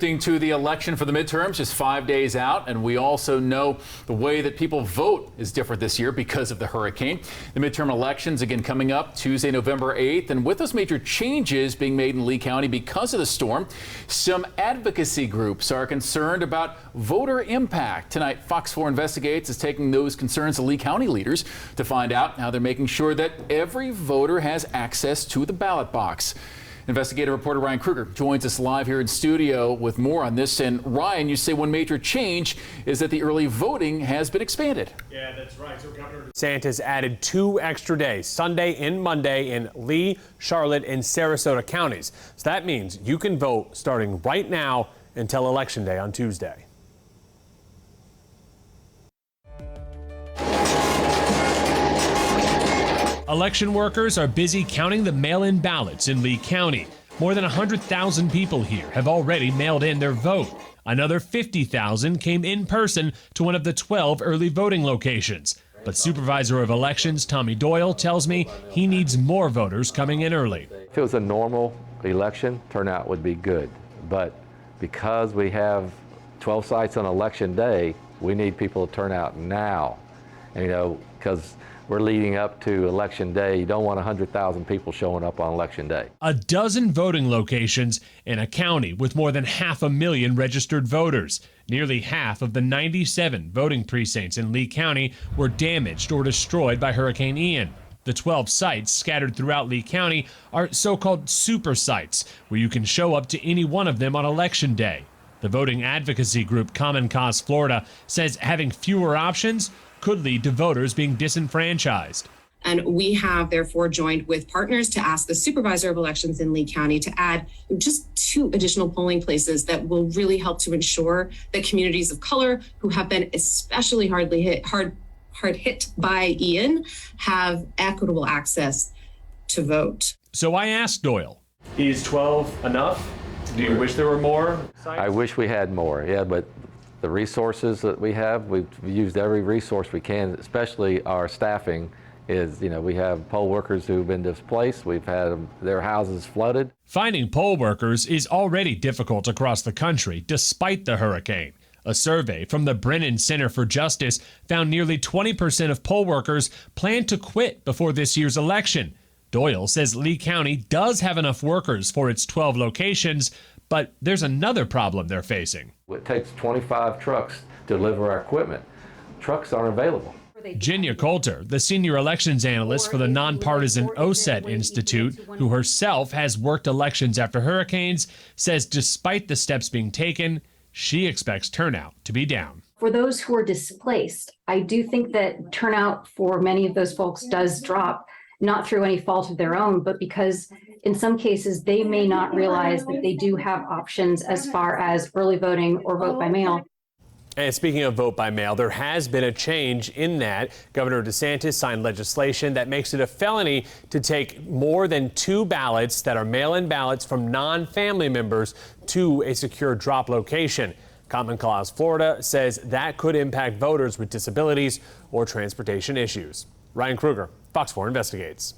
Shifting to the election for the midterms, just 5 days out, and we also know the way that people vote is different this year because of the hurricane. The midterm elections again coming up Tuesday, November 8th, and with those major changes being made in Lee County because of the storm, some advocacy groups are concerned about voter impact. Tonight, Fox 4 Investigates is taking those concerns to Lee County leaders to find out how they're making sure that every voter has access to the ballot box. Investigative reporter Ryan Kruger joins us live here in studio with more on this. And Ryan, you say one major change is that the early voting has been expanded. Yeah, that's right. So Governor DeSantis added 2 extra days, Sunday and Monday, in Lee, Charlotte, and Sarasota counties. So that means you can vote starting right now until Election Day on Tuesday. Election workers are busy counting the mail-in ballots in Lee County. More than 100,000 people here have already mailed in their vote. Another 50,000 came in person to one of the 12 early voting locations. But Supervisor of Elections Tommy Doyle tells me he needs more voters coming in early. If it was a normal election, turnout would be good. But because we have 12 sites on Election Day, we need people to turn out now. And, because we're leading up to Election Day. You don't want 100,000 people showing up on Election Day. A dozen voting locations in a county with more than 500,000 registered voters. Nearly half of the 97 voting precincts in Lee County were damaged or destroyed by Hurricane Ian. The 12 sites scattered throughout Lee County are so-called super sites, where you can show up to any one of them on Election Day. The voting advocacy group Common Cause Florida says having fewer options could lead to voters being disenfranchised. And we have therefore joined with partners to ask the Supervisor of Elections in Lee County to add just 2 additional polling places that will really help to ensure that communities of color who have been especially hard hit by Ian have equitable access to vote. So I asked Doyle. Is 12 enough? Do you wish there were more sites? I wish we had more, yeah, but the resources that we have, we've used every resource we can, especially our staffing is, we have poll workers who've been displaced. We've had their houses flooded. Finding poll workers is already difficult across the country, despite the hurricane. A survey from the Brennan Center for Justice found nearly 20% of poll workers plan to quit before this year's election. Doyle says Lee County does have enough workers for its 12 locations, but there's another problem they're facing. It takes 25 trucks to deliver our equipment. Trucks aren't available. Jinya Coulter, the senior elections analyst for the nonpartisan OSET Institute, who herself has worked elections after hurricanes, says despite the steps being taken, she expects turnout to be down. For those who are displaced, I do think that turnout for many of those folks does drop, not through any fault of their own, but because in some cases they may not realize that they do have options as far as early voting or vote by mail. And speaking of vote by mail, there has been a change in that. Governor DeSantis signed legislation that makes it a felony to take more than 2 ballots that are mail-in ballots from non-family members to a secure drop location. Common Cause Florida says that could impact voters with disabilities or transportation issues. Ryan Kruger, Fox 4 Investigates.